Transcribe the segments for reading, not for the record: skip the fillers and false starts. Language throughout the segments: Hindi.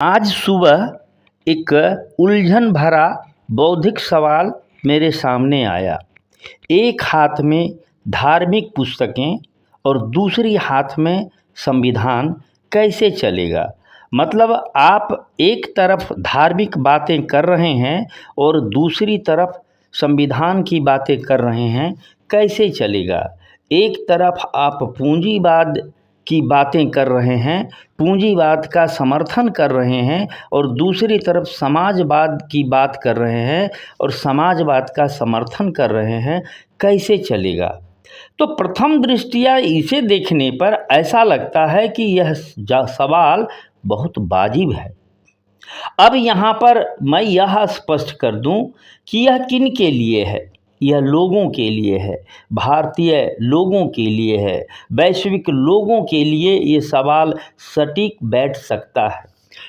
आज सुबह एक उलझन भरा बौद्धिक सवाल मेरे सामने आया। एक हाथ में धार्मिक पुस्तकें और दूसरी हाथ में संविधान कैसे चलेगा। मतलब आप एक तरफ धार्मिक बातें कर रहे हैं और दूसरी तरफ संविधान की बातें कर रहे हैं, कैसे चलेगा। एक तरफ आप पूंजीवाद की बातें कर रहे हैं, पूंजीवाद का समर्थन कर रहे हैं, और दूसरी तरफ समाजवाद की बात कर रहे हैं और समाजवाद का समर्थन कर रहे हैं, कैसे चलेगा। तो प्रथम दृष्टिया इसे देखने पर ऐसा लगता है कि यह सवाल बहुत वाजिब है। अब यहाँ पर मैं यह स्पष्ट कर दूं कि यह किन के लिए है। यह लोगों के लिए है, भारतीय लोगों के लिए है, वैश्विक लोगों के लिए ये सवाल सटीक बैठ सकता है।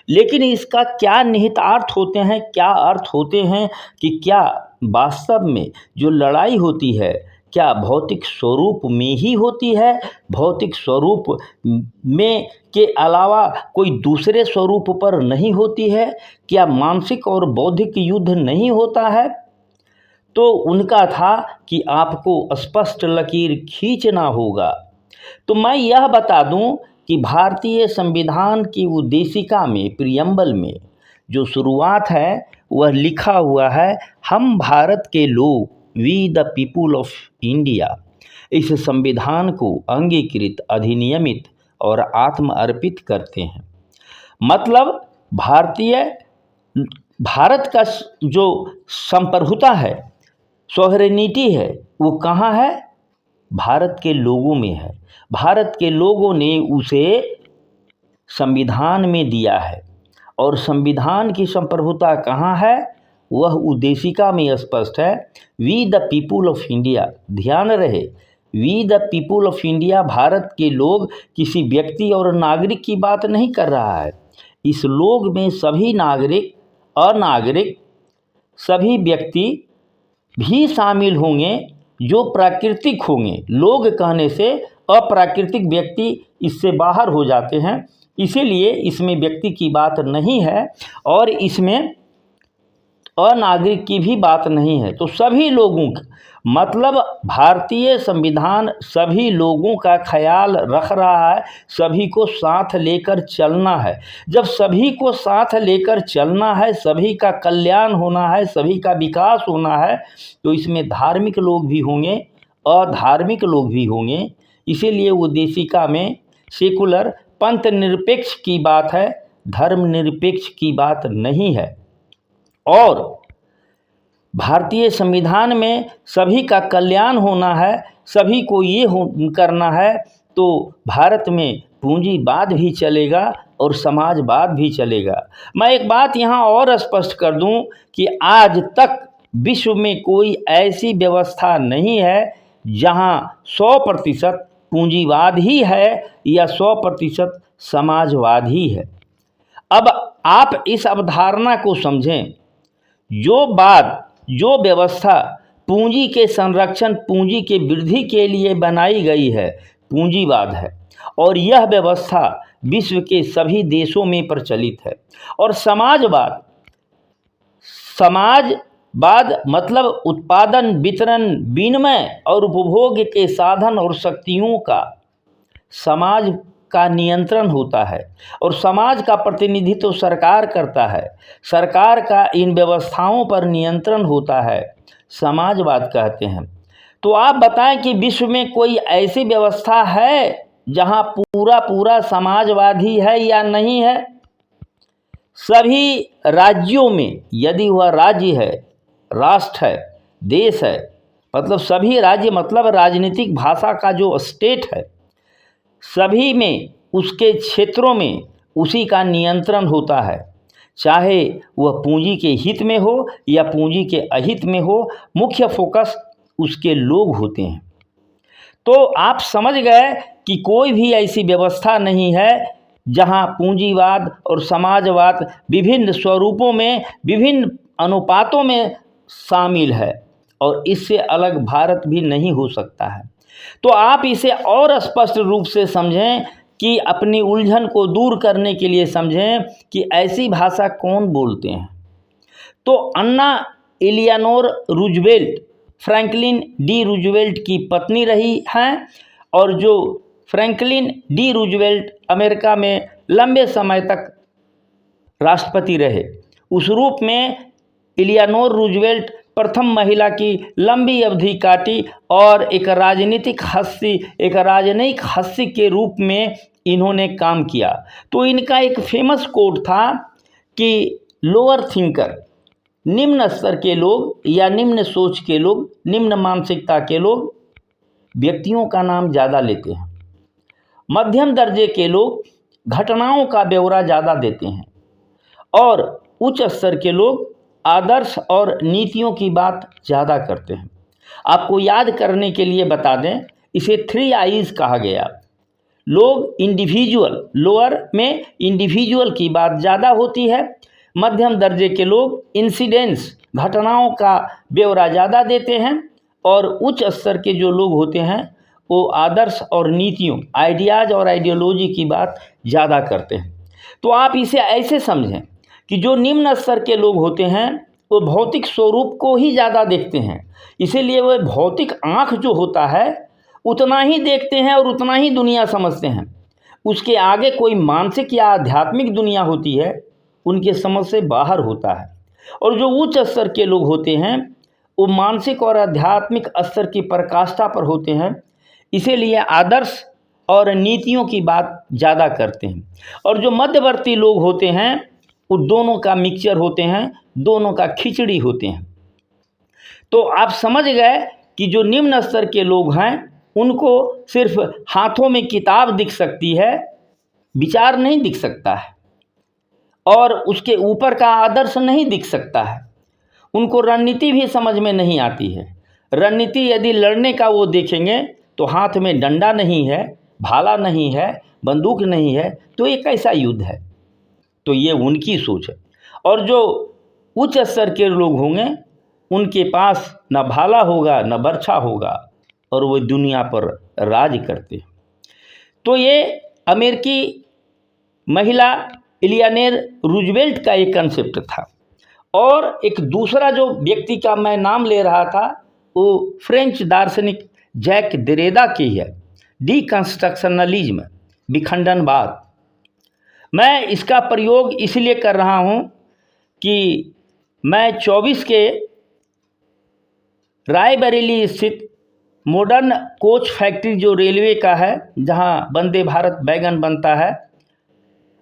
लेकिन इसका क्या निहितार्थ होते हैं, क्या अर्थ होते हैं कि क्या वास्तव में जो लड़ाई होती है क्या भौतिक स्वरूप में ही होती है, भौतिक स्वरूप में के अलावा कोई दूसरे स्वरूप पर नहीं होती है, क्या मानसिक और बौद्धिक युद्ध नहीं होता है। तो उनका था कि आपको स्पष्ट लकीर खींचना होगा। तो मैं यह बता दूं कि भारतीय संविधान की उद्देशिका में, प्रियम्बल में जो शुरुआत है वह लिखा हुआ है, हम भारत के लोग, we the people of India. इस संविधान को अंगीकृत, अधिनियमित और आत्म अर्पित करते हैं। मतलब भारत का जो संप्रभुता है, सॉवरेनिटी है, वो कहाँ है? भारत के लोगों में है। भारत के लोगों ने उसे संविधान में दिया है। और संविधान की संप्रभुता कहाँ है? वह उद्देशिका में स्पष्ट है, we the people of India. ध्यान रहे, we the people of India, Bharat के लोग, किसी व्यक्ति और नागरिक की बात नहीं कर रहा है। इस लोग में सभी नागरिक, अनागरिक, सभी व्यक्ति भी शामिल होंगे जो प्राकृतिक होंगे। लोग कहने से अप्राकृतिक व्यक्ति इससे बाहर हो जाते हैं, इसीलिए इसमें व्यक्ति की बात नहीं है और इसमें अनागरिक की भी बात नहीं है। तो सभी लोगों का मतलब भारतीय संविधान सभी लोगों का ख्याल रख रहा है, सभी को साथ लेकर चलना है। जब सभी को साथ लेकर चलना है, सभी का कल्याण होना है, सभी का विकास होना है, तो इसमें धार्मिक लोग भी होंगे, अधार्मिक लोग भी होंगे। इसीलिए उद्देशिका में सेकुलर, पंथ निरपेक्ष की बात है, धर्म निरपेक्ष की बात नहीं है। और भारतीय संविधान में सभी का कल्याण होना है, सभी को ये करना है, तो भारत में पूंजीवाद भी चलेगा और समाजवाद भी चलेगा। मैं एक बात यहाँ और स्पष्ट कर दूं कि आज तक विश्व में कोई ऐसी व्यवस्था नहीं है जहाँ 100% पूंजीवाद ही है या 100% समाजवाद ही है। अब आप इस अवधारणा को समझें, जो व्यवस्था पूंजी के संरक्षण, पूंजी के वृद्धि के लिए बनाई गई है, पूंजीवाद है। और यह व्यवस्था विश्व के सभी देशों में प्रचलित है। और समाजवाद मतलब उत्पादन, वितरण, विनिमय और उपभोग के साधन और शक्तियों का समाज का नियंत्रण होता है और समाज का प्रतिनिधित्व सरकार करता है। सरकार का इन व्यवस्थाओं पर नियंत्रण होता है, समाजवाद कहते हैं। तो आप बताएं कि विश्व में कोई ऐसी व्यवस्था है जहां पूरा समाजवादी है या नहीं है? सभी राज्यों में, यदि वह राज्य है, राष्ट्र है, देश है, मतलब सभी राज्य, मतलब राजनीतिक भाषा का जो स्टेट है, सभी में, उसके क्षेत्रों में उसी का नियंत्रण होता है, चाहे वह पूंजी के हित में हो या पूंजी के अहित में हो। मुख्य फोकस उसके लोग होते हैं। तो आप समझ गए कि कोई भी ऐसी व्यवस्था नहीं है जहां पूंजीवाद और समाजवाद विभिन्न स्वरूपों में, विभिन्न अनुपातों में शामिल है, और इससे अलग भारत भी नहीं हो सकता है। तो आप इसे और स्पष्ट रूप से समझें कि अपनी उलझन को दूर करने के लिए समझें कि ऐसी भाषा कौन बोलते हैं। तो अन्ना एलियानोर रूजवेल्ट फ्रैंकलिन डी रूजवेल्ट की पत्नी रही हैं, और जो फ्रैंकलिन डी रूजवेल्ट अमेरिका में लंबे समय तक राष्ट्रपति रहे, उस रूप में एलियानोर रूजवेल्ट प्रथम महिला की लंबी अवधि काटी और एक राजनीतिक हस्ती के रूप में इन्होंने काम किया। तो इनका एक फेमस कोट था कि लोअर थिंकर, निम्न स्तर के लोग या निम्न सोच के लोग, निम्न मानसिकता के लोग व्यक्तियों का नाम ज़्यादा लेते हैं। मध्यम दर्जे के लोग घटनाओं का ब्यौरा ज़्यादा देते हैं, और उच्च स्तर के लोग आदर्श और नीतियों की बात ज़्यादा करते हैं। आपको याद करने के लिए बता दें, इसे 3 आईज कहा गया। लोग इंडिविजुअल, लोअर में इंडिविजुअल की बात ज़्यादा होती है। मध्यम दर्जे के लोग इंसिडेंट्स, घटनाओं का ब्यौरा ज़्यादा देते हैं, और उच्च स्तर के जो लोग होते हैं वो आदर्श और नीतियों, आइडियाज़ और आइडियोलॉजी की बात ज़्यादा करते हैं। तो आप इसे ऐसे समझें कि जो निम्न स्तर के लोग होते हैं वो भौतिक स्वरूप को ही ज़्यादा देखते हैं, इसीलिए वह भौतिक आँख जो होता है उतना ही देखते हैं और उतना ही दुनिया समझते हैं। उसके आगे कोई मानसिक या आध्यात्मिक दुनिया होती है, उनके समझ से बाहर होता है। और जो उच्च स्तर के लोग होते हैं वो मानसिक और आध्यात्मिक स्तर की पराकाष्ठा पर होते हैं, इसीलिए आदर्श और नीतियों की बात ज़्यादा करते हैं। और जो मध्यवर्ती लोग होते हैं वो दोनों का मिक्सचर होते हैं, दोनों का खिचड़ी होते हैं। तो आप समझ गए कि जो निम्न स्तर के लोग हैं उनको सिर्फ हाथों में किताब दिख सकती है, विचार नहीं दिख सकता है, और उसके ऊपर का आदर्श नहीं दिख सकता है। उनको रणनीति भी समझ में नहीं आती है। रणनीति यदि लड़ने का वो देखेंगे तो हाथ में डंडा नहीं है, भाला नहीं है, बंदूक नहीं है, तो ये कैसा युद्ध है। तो ये उनकी सोच है। और जो उच्च स्तर के लोग होंगे उनके पास न भाला होगा न बर्छा होगा, और वो दुनिया पर राज करते हैं। तो ये अमेरिकी महिला एलियानोर रूजवेल्ट का एक कंसेप्ट था। और एक दूसरा जो व्यक्ति का मैं नाम ले रहा था वो फ्रेंच दार्शनिक जैक देरेदा की है, डीकंस्ट्रक्शनलिज्म, विखंडनवाद। मैं इसका प्रयोग इसलिए कर रहा हूँ कि मैं 24 के रायबरेली स्थित मॉडर्न कोच फैक्ट्री जो रेलवे का है, जहाँ वंदे भारत वैगन बनता है,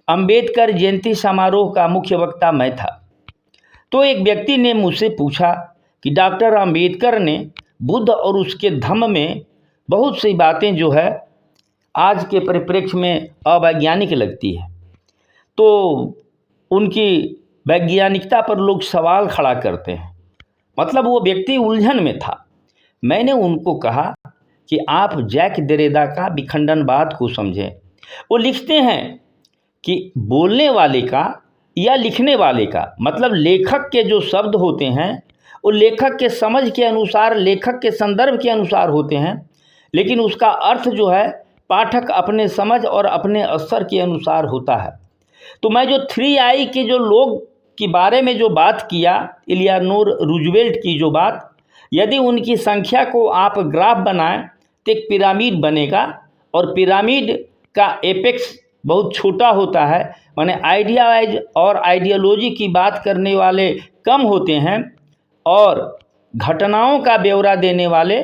अंबेडकर जयंती समारोह का मुख्य वक्ता मैं था। तो एक व्यक्ति ने मुझसे पूछा कि डॉक्टर अंबेडकर ने बुद्ध और उसके धम्म में बहुत सी बातें जो है आज के परिप्रेक्ष्य में अवैज्ञानिक लगती है, तो उनकी वैज्ञानिकता पर लोग सवाल खड़ा करते हैं। मतलब वो व्यक्ति उलझन में था। मैंने उनको कहा कि आप जैक देरेदा का विखंडनवाद को समझें। वो लिखते हैं कि बोलने वाले का या लिखने वाले का मतलब लेखक के जो शब्द होते हैं वो लेखक के समझ के अनुसार, लेखक के संदर्भ के अनुसार होते हैं, लेकिन उसका अर्थ जो है पाठक अपने समझ और अपने स्तर के अनुसार होता है। तो मैं जो 3I के जो लोग के बारे में जो बात किया, एलियानोर रूजवेल्ट की जो बात, यदि उनकी संख्या को आप ग्राफ बनाएं तो एक पिरामिड बनेगा, और पिरामिड का एपेक्स बहुत छोटा होता है, माने आइडियाज और आइडियोलॉजी की बात करने वाले कम होते हैं, और घटनाओं का ब्यौरा देने वाले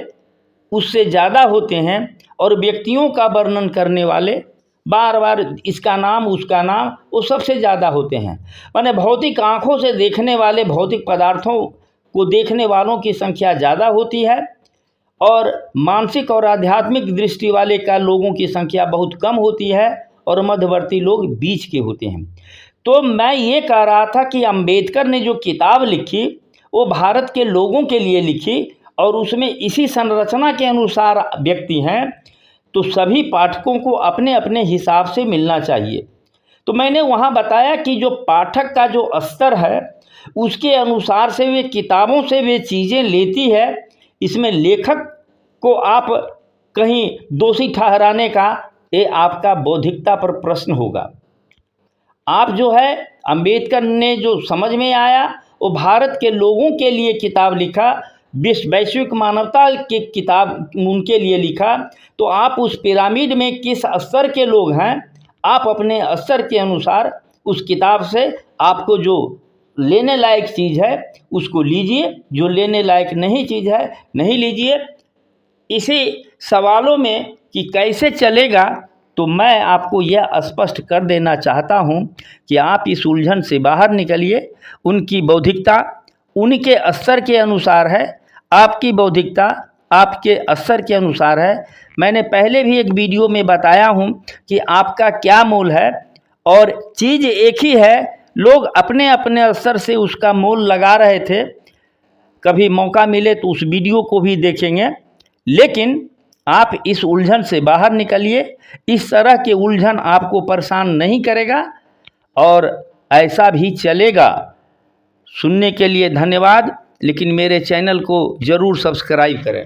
उससे ज़्यादा होते हैं, और व्यक्तियों का वर्णन करने वाले बार बार इसका नाम उसका नाम वो सबसे ज़्यादा होते हैं। माने भौतिक आँखों से देखने वाले, भौतिक पदार्थों को देखने वालों की संख्या ज़्यादा होती है, और मानसिक और आध्यात्मिक दृष्टि वाले का लोगों की संख्या बहुत कम होती है, और मध्यवर्ती लोग बीच के होते हैं। तो मैं ये कह रहा था कि अंबेडकर ने जो किताब लिखी वो भारत के लोगों के लिए लिखी, और उसमें इसी संरचना के अनुसार व्यक्ति हैं, तो सभी पाठकों को अपने अपने हिसाब से मिलना चाहिए। तो मैंने वहाँ बताया कि जो पाठक का जो स्तर है उसके अनुसार से वे किताबों से वे चीज़ें लेती है। इसमें लेखक को आप कहीं दोषी ठहराने का ये आपका बौद्धिकता पर प्रश्न होगा। आप जो है अंबेडकर ने जो समझ में आया वो भारत के लोगों के लिए किताब लिखा, वैश्विक मानवता की किताब उनके लिए लिखा। तो आप उस पिरामिड में किस स्तर के लोग हैं, आप अपने स्तर के अनुसार उस किताब से आपको जो लेने लायक चीज़ है उसको लीजिए, जो लेने लायक नहीं चीज़ है नहीं लीजिए। इसी सवालों में कि कैसे चलेगा, तो मैं आपको यह स्पष्ट कर देना चाहता हूं कि आप इस उलझन से बाहर निकलिए। उनकी बौद्धिकता उनके स्तर के अनुसार है, आपकी बौद्धिकता आपके स्तर के अनुसार है। मैंने पहले भी एक वीडियो में बताया हूं कि आपका क्या मोल है, और चीज़ एक ही है, लोग अपने अपने स्तर से उसका मोल लगा रहे थे। कभी मौका मिले तो उस वीडियो को भी देखेंगे। लेकिन आप इस उलझन से बाहर निकलिए, इस तरह के उलझन आपको परेशान नहीं करेगा और ऐसा भी चलेगा। सुनने के लिए धन्यवाद, लेकिन मेरे चैनल को ज़रूर सब्सक्राइब करें।